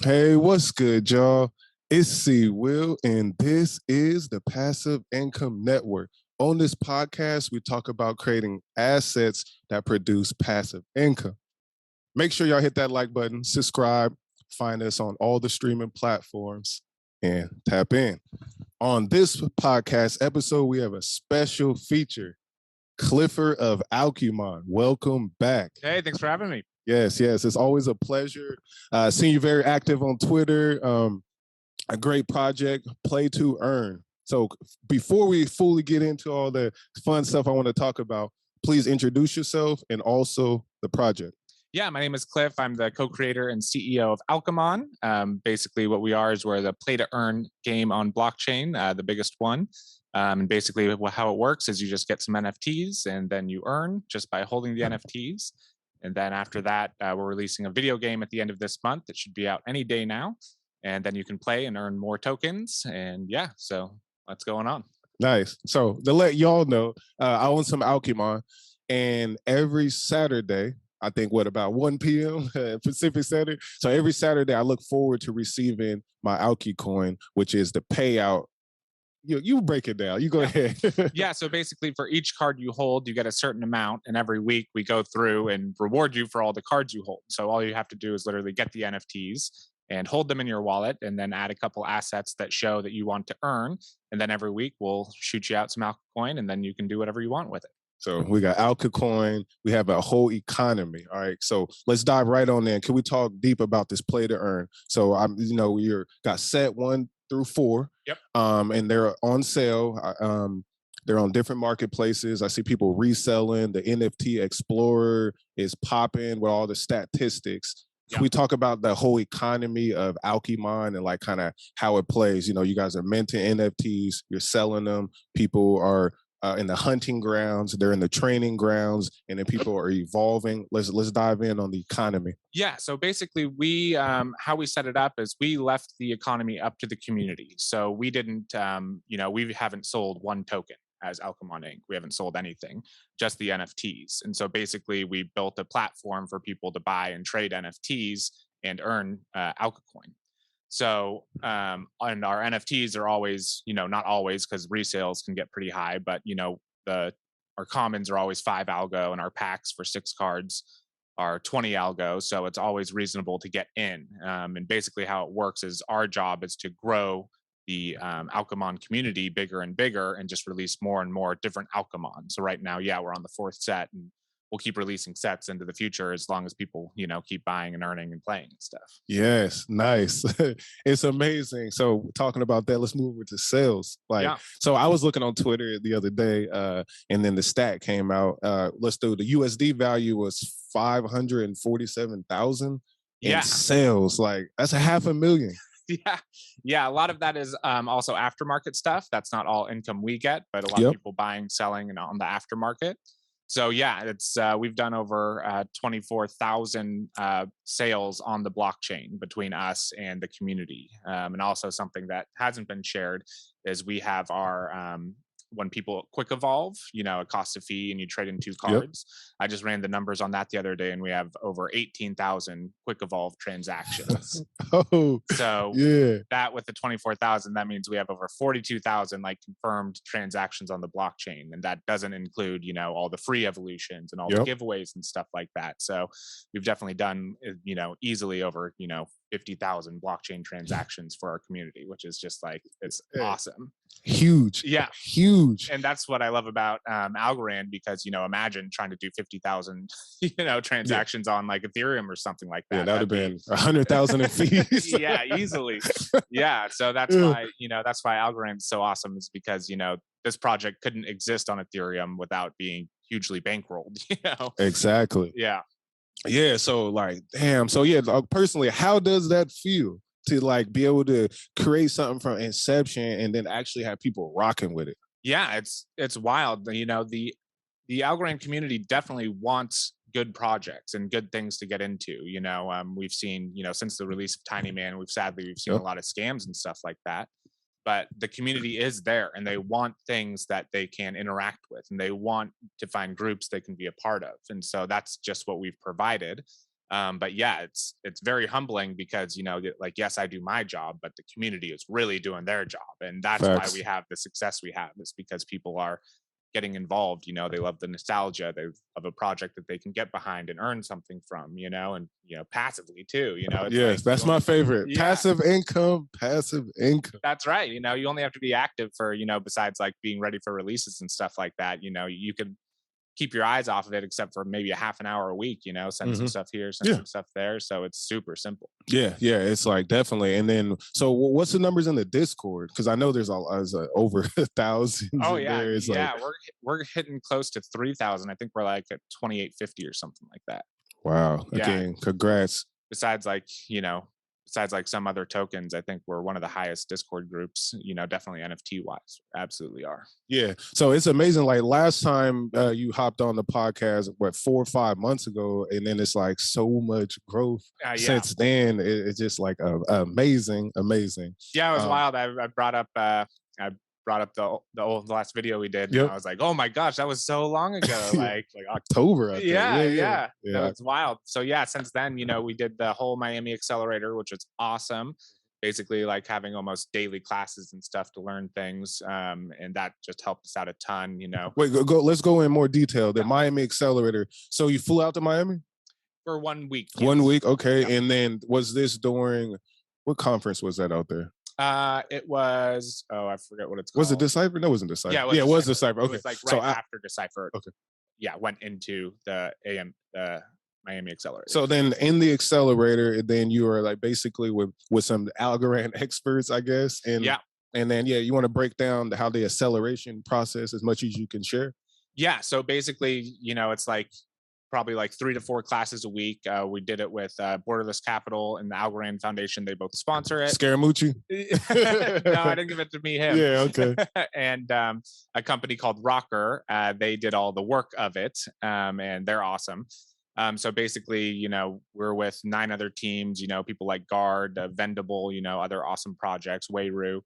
Hey, what's good, y'all? It's C Will, and this is the Passive Income Network. On this podcast, we talk about creating assets that produce passive income. Make sure y'all hit that like button, subscribe, find us on all the streaming platforms, and tap in. On this podcast episode, we have a special feature. Clifford of Alchemon. Welcome back. Hey, thanks for having me. Yes. It's always a pleasure. Seeing you very active on Twitter. A great project, Play to Earn. So before we fully get into all the fun stuff I want to talk about, please introduce yourself and also the project. Yeah, my name is Cliff. I'm the co-creator and CEO of Alchemon. Basically, what we are is we're the play-to-earn game on blockchain, the biggest one. And basically, how it works is you just get some NFTs and then you earn just by holding the NFTs. And then after that, we're releasing a video game at the end of this month. It should be out any day now. And then you can play and earn more tokens. And yeah, so what's going on? Nice. So to let y'all know, I own some Alchemon, and every Saturday, I think about 1 p.m. Pacific Standard. So every Saturday, I look forward to receiving my Alki coin, which is the payout. You break it down. You go ahead. Yeah. So basically, for each card you hold, you get a certain amount, and every week we go through and reward you for all the cards you hold. So all you have to do is literally get the NFTs and hold them in your wallet, and then add a couple assets that show that you want to earn. And then every week we'll shoot you out some Alka coin, and then you can do whatever you want with it. So we got Alka coin. We have a whole economy. All right. So let's dive right on in. Can we talk deep about this play to earn? So you're got set 1 through 4. Yep. And they're on sale. They're on different marketplaces. I see people reselling. The NFT Explorer is popping with all the statistics. Can we talk about the whole economy of Alchemon and like kind of how it plays? You guys are minting NFTs. You're selling them. People are in the hunting grounds, they're in the training grounds, and then people are evolving. Let's dive in on the economy. Yeah, so basically we how we set it up is we left the economy up to the community. So we didn't we haven't sold one token as Alchemon Inc. We haven't sold anything, just the NFTs. And so basically we built a platform for people to buy and trade NFTs and earn Alka coin. So, and our NFTs are always, not always, because resales can get pretty high, but our commons are always 5 algo, and our packs for 6 cards are 20 algo. So it's always reasonable to get in. And basically, how it works is our job is to grow the Alchemon community bigger and bigger, and just release more and more different Alchemon. So right now, we're on the 4th set, and we'll keep releasing sets into the future as long as people, keep buying and earning and playing and stuff. Yes, nice. It's amazing. So talking about that, let's move over to sales. So I was looking on Twitter the other day, and then the stat came out. Let's do the USD value was 547,000 in sales. Like that's $500,000. Yeah. A lot of that is also aftermarket stuff. That's not all income we get, but a lot of people buying, selling, and on the aftermarket. So it's we've done over 24,000 sales on the blockchain between us and the community. And also something that hasn't been shared is we have our when people quick evolve, it costs a fee and you trade in 2 cards. I just ran the numbers on that the other day, and we have over 18,000 quick evolve transactions. That with the 24,000, that means we have over 42,000 confirmed transactions on the blockchain. And that doesn't include, all the free evolutions and all the giveaways and stuff like that. So we've definitely done, easily over, 50,000 blockchain transactions for our community, which is just it's awesome. Huge. Yeah. Huge. And that's what I love about Algorand, because, imagine trying to do 50,000, transactions on Ethereum or something like that. Yeah, that would have been 100,000 in fees. Yeah, easily. Yeah. So that's why, that's why Algorand is so awesome, is because, this project couldn't exist on Ethereum without being hugely bankrolled, Exactly. Yeah. Yeah. So damn. So personally, how does that feel to be able to create something from inception and then actually have people rocking with it? Yeah, it's wild. The Algorand community definitely wants good projects and good things to get into. We've seen, since the release of Tiny Man, we've seen a lot of scams and stuff like that. But the community is there, and they want things that they can interact with, and they want to find groups they can be a part of. And so that's just what we've provided. But yeah, it's very humbling because, like, yes, I do my job, but the community is really doing their job. And that's why we have the success we have, is because people are getting involved. They love the nostalgia of a project that they can get behind and earn something from, and passively too. It's Yes, like, that's my favorite. yeah, Passive income, passive income. that's right. You only have to be active for, besides like being ready for releases and stuff like that. You can keep your eyes off of it, except for maybe a half an hour a week, send some stuff here, send some stuff there. So it's super simple. Yeah, it's like definitely. And then, so what's the numbers in the Discord? Because I know there's over 1,000. Oh yeah, like, we're hitting close to 3,000. I think we're like at 2,850 or something like that. Wow. Yeah. Again, congrats. Besides like some other tokens, I think we're one of the highest Discord groups, definitely NFT wise. Absolutely are. Yeah. So it's amazing. Like last time you hopped on the podcast, 4 or 5 months ago, and then it's like so much growth since then. It's just like amazing. Yeah, it was wild. I brought up the last video we did, and I was like, oh my gosh, that was so long ago, like October. I think. Yeah. That was wild. So yeah, since then, we did the whole Miami Accelerator, which was awesome. Basically, like having almost daily classes and stuff to learn things, and that just helped us out a ton. Wait, go. Let's go in more detail. The Miami Accelerator. So you flew out to Miami for 1 week. Yes. 1 week, okay. Yeah. And then was this during what conference was that out there? It was, I forget what it's called. Was it Decipher? No, it wasn't Decipher. Yeah, it was Decipher. Okay. It was like after Decipher. Okay. Yeah, went into the Miami Accelerator. So then in the Accelerator, then you were like basically with some Algorand experts, I guess. And and then you want to break down how the acceleration process as much as you can share. Yeah. So basically, it's like probably like 3 to 4 classes a week. We did it with Borderless Capital and the Algorand Foundation. They both sponsor it. Scaramucci? No, I didn't give it to me, him. Yeah, okay. And a company called Rocker, they did all the work of it, and they're awesome. So basically, we're with 9 other teams, people like Guard, Vendible, other awesome projects, Wayru.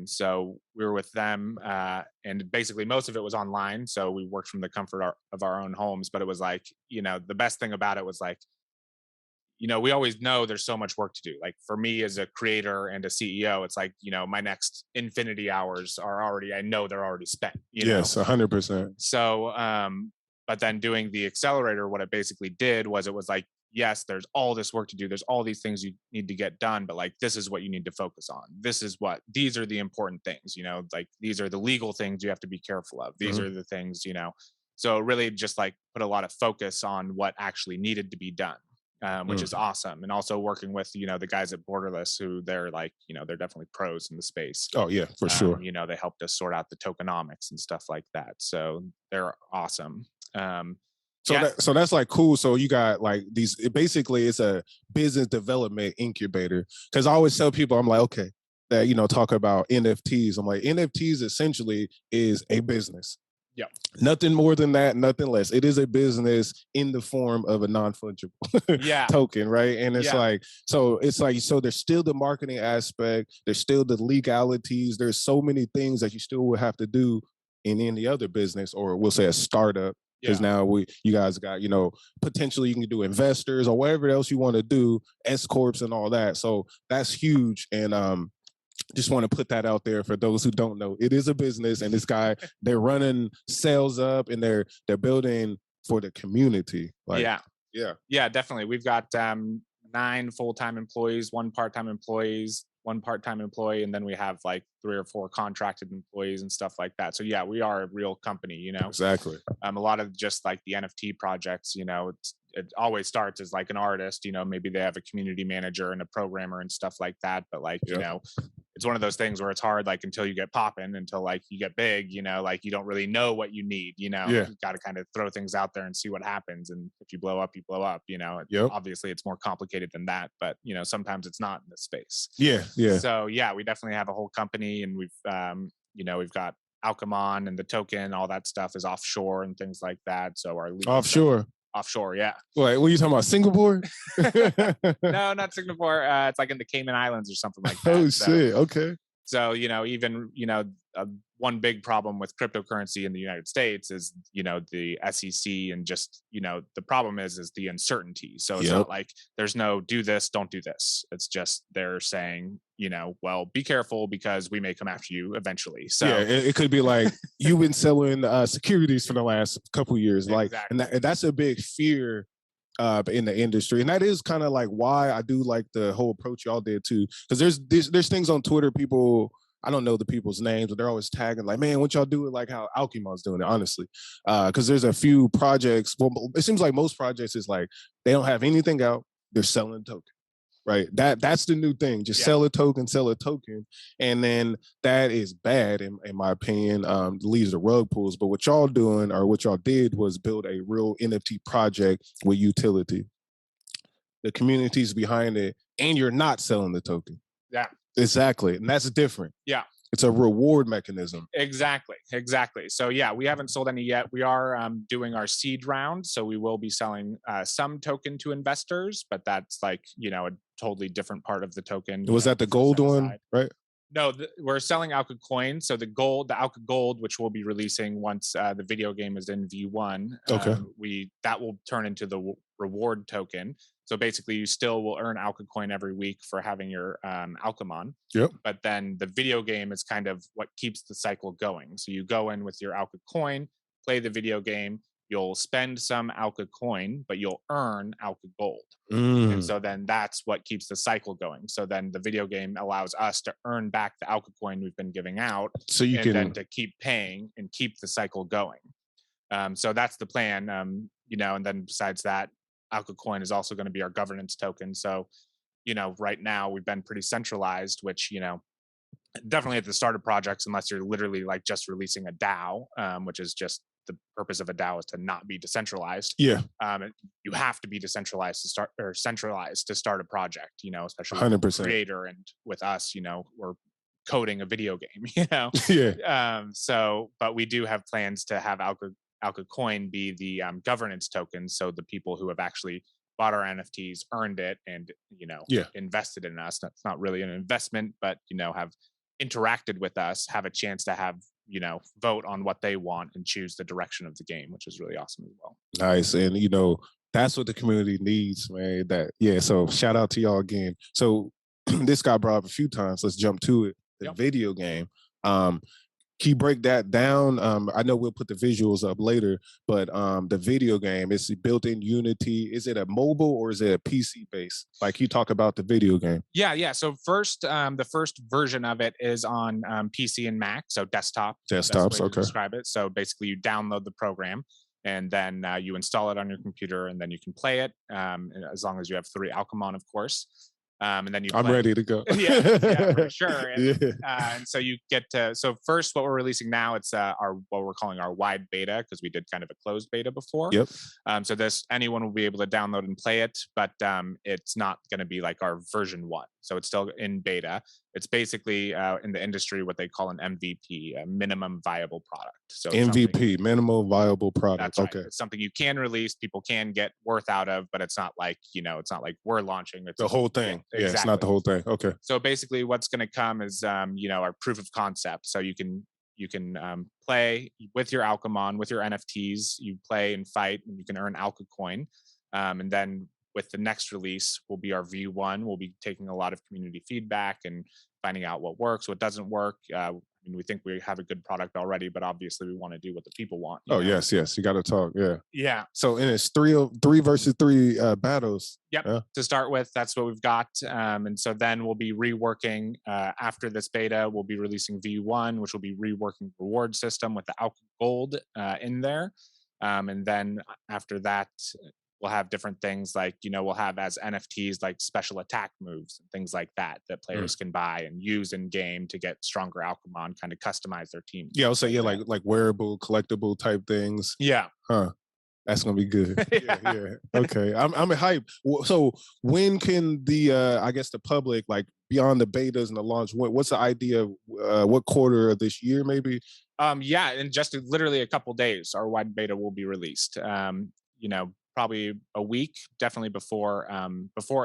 So we were with them, and basically most of it was online. So we worked from the comfort of our own homes, but it was like, the best thing about it was like, we always know there's so much work to do. Like for me as a creator and a CEO, it's like, my next infinity hours are already, I know they're already spent. Yes, 100%. So, but then doing the Accelerator, what it basically did was it was like, yes, there's all this work to do. There's all these things you need to get done, but like, this is what you need to focus on. These are the important things, like these are the legal things you have to be careful of. These are the things, so really just like put a lot of focus on what actually needed to be done, which is awesome. And also working with, the guys at Borderless, who they're like, they're definitely pros in the space. Oh yeah, for sure. They helped us sort out the tokenomics and stuff like that. So they're awesome. So that's like cool. So you got like these, basically it's a business development incubator. Cause I always tell people, I'm like, okay, that, talk about NFTs. I'm like, NFTs essentially is a business. Yeah. Nothing more than that, nothing less. It is a business in the form of a non-fungible token, right? And it's like, so there's still the marketing aspect, there's still the legalities, there's so many things that you still would have to do in any other business, or we'll say a startup. Because now you guys got, potentially you can do investors or whatever else you want to do, S corps and all that. So that's huge. And just want to put that out there for those who don't know. It is a business, and this guy, they're running sales up, and they're building for the community. Like, yeah, definitely. We've got 9 full-time employees, 1 part-time employee, and then we have like 3 or 4 contracted employees and stuff like that. So yeah, we are a real company, Exactly. A lot of just like the NFT projects, it always starts as like an artist, maybe they have a community manager and a programmer and stuff like that. But like, it's one of those things where it's hard, like until you get popping, until like you get big, like you don't really know what you need, you got to kind of throw things out there and see what happens. And if you blow up, you blow up, obviously it's more complicated than that, but sometimes it's not in this space. Yeah. So yeah, we definitely have a whole company, and we've, we've got Alchemon, and the token, all that stuff is offshore and things like that. So our offshore, yeah. Wait, what are you talking about? Singapore? No, not Singapore. It's like in the Cayman Islands or something like that. Oh shit! Okay. So, even, one big problem with cryptocurrency in the United States is, the SEC and just, the problem is the uncertainty. So it's not like there's no do this, don't do this. It's just they're saying, well, be careful because we may come after you eventually. So yeah, it could be like you've been selling securities for the last couple of years, like, and that's a big fear in the industry, and that is kind of like why I do like the whole approach y'all did too, because there's things on Twitter, people, I don't know the people's names, but they're always tagging like, man, what y'all do it like how Alchemon's doing it, honestly, because there's a few projects. Well, it seems like most projects is like they don't have anything out, they're selling token. Right, that's the new thing. Just sell a token, and then that is bad in my opinion. Leaves the rug pulls. But what y'all doing, or what y'all did, was build a real NFT project with utility. The community's behind it, and you're not selling the token. Yeah, exactly, and that's different. Yeah. It's a reward mechanism. Exactly. So yeah, we haven't sold any yet. We are doing our seed round, so we will be selling some token to investors, but that's like a totally different part of the token. Was that the gold one, right? No, we're selling Alka coin. So the Alka gold, which we'll be releasing once the video game is in V1. Okay. That will turn into the reward token. So basically, you still will earn Alka coin every week for having your Alchemon. Yep. But then the video game is kind of what keeps the cycle going. So you go in with your Alka coin, play the video game. You'll spend some Alka coin, but you'll earn Alka gold. And so then that's what keeps the cycle going. So then the video game allows us to earn back the Alka coin we've been giving out, so you can then to keep paying and keep the cycle going. So that's the plan. And then besides that, Alka coin is also going to be our governance token. So, right now we've been pretty centralized, which, definitely at the start of projects, unless you're literally like just releasing a DAO, which is just the purpose of a DAO is to not be decentralized. Yeah. You have to be decentralized to start, or centralized to start a project, especially 100%. Creator, and with us, we're coding a video game, Yeah. But we do have plans to have Alka coin be the governance token. So the people who have actually bought our NFTs, earned it, and invested in us. That's not really an investment, but have interacted with us, have a chance to have vote on what they want and choose the direction of the game, which is really awesome as well. Nice. And that's what the community needs, man. So shout out to y'all again. So this got brought up a few times. Let's jump to it. The video game. Can you break that down? I know we'll put the visuals up later, but the video game, is it built in Unity? Is it a mobile or is it a PC base? Like you talk about the video game. Yeah. So first, the first version of it is on PC and Mac, so desktop. Desktops, okay. Describe it. So basically, you download the program, and then you install it on your computer, and then you can play it as long as you have 3 Alchemon, of course. And then I'm ready to go. yeah, for sure. And so you get to, so first what we're releasing now, it's what we're calling our wide beta, because we did kind of a closed beta before. Yep. So anyone will be able to download and play it, but it's not going to be like our version 1. So it's still in beta. It's basically in the industry what they call an MVP, a minimum viable product. So MVP, minimal viable product. That's okay. Right. It's something you can release, people can get worth out of, but it's not like, it's not like we're launching. It's the whole thing. Yeah, exactly. It's not the whole thing. Okay. So basically what's going to come is, our proof of concept. So you can play with your Alchemon, with your NFTs, you play and fight, and you can earn Alka coin. And then with the next release will be our V1. We'll be taking a lot of community feedback and finding out what works, what doesn't work. We think we have a good product already, but obviously we want to do what the people want. Yes. You got to talk. Yeah. So, and it's 3 versus 3 battles. Yep. Yeah. To start with, that's what we've got. And so then we'll be reworking after this beta. We'll be releasing V1, which will be reworking reward system with the Alka Gold in there. And then after that, we'll have different things like, we'll have as NFTs like special attack moves and things like that players can buy and use in game to get stronger Alchemon, kind of customize their team. Yeah, I'll say like wearable, collectible type things. Yeah. Huh. That's gonna be good. Yeah. Okay. I'm hyped. So when can the public, like beyond the betas and the launch, what's the idea of what quarter of this year maybe? In just literally a couple days, our wide beta will be released. probably a week, definitely before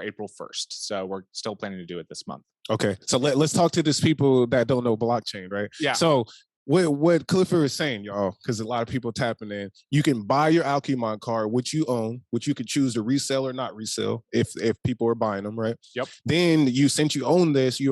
April 1st. So we're still planning to do it this month. Okay, so let's talk to these people that don't know blockchain, right? Yeah. So what Clifford is saying, y'all, because a lot of people tapping in, you can buy your Alchemon card, which you own, which you could choose to resell or not resell if people are buying them, right? Yep. Then since you own this, you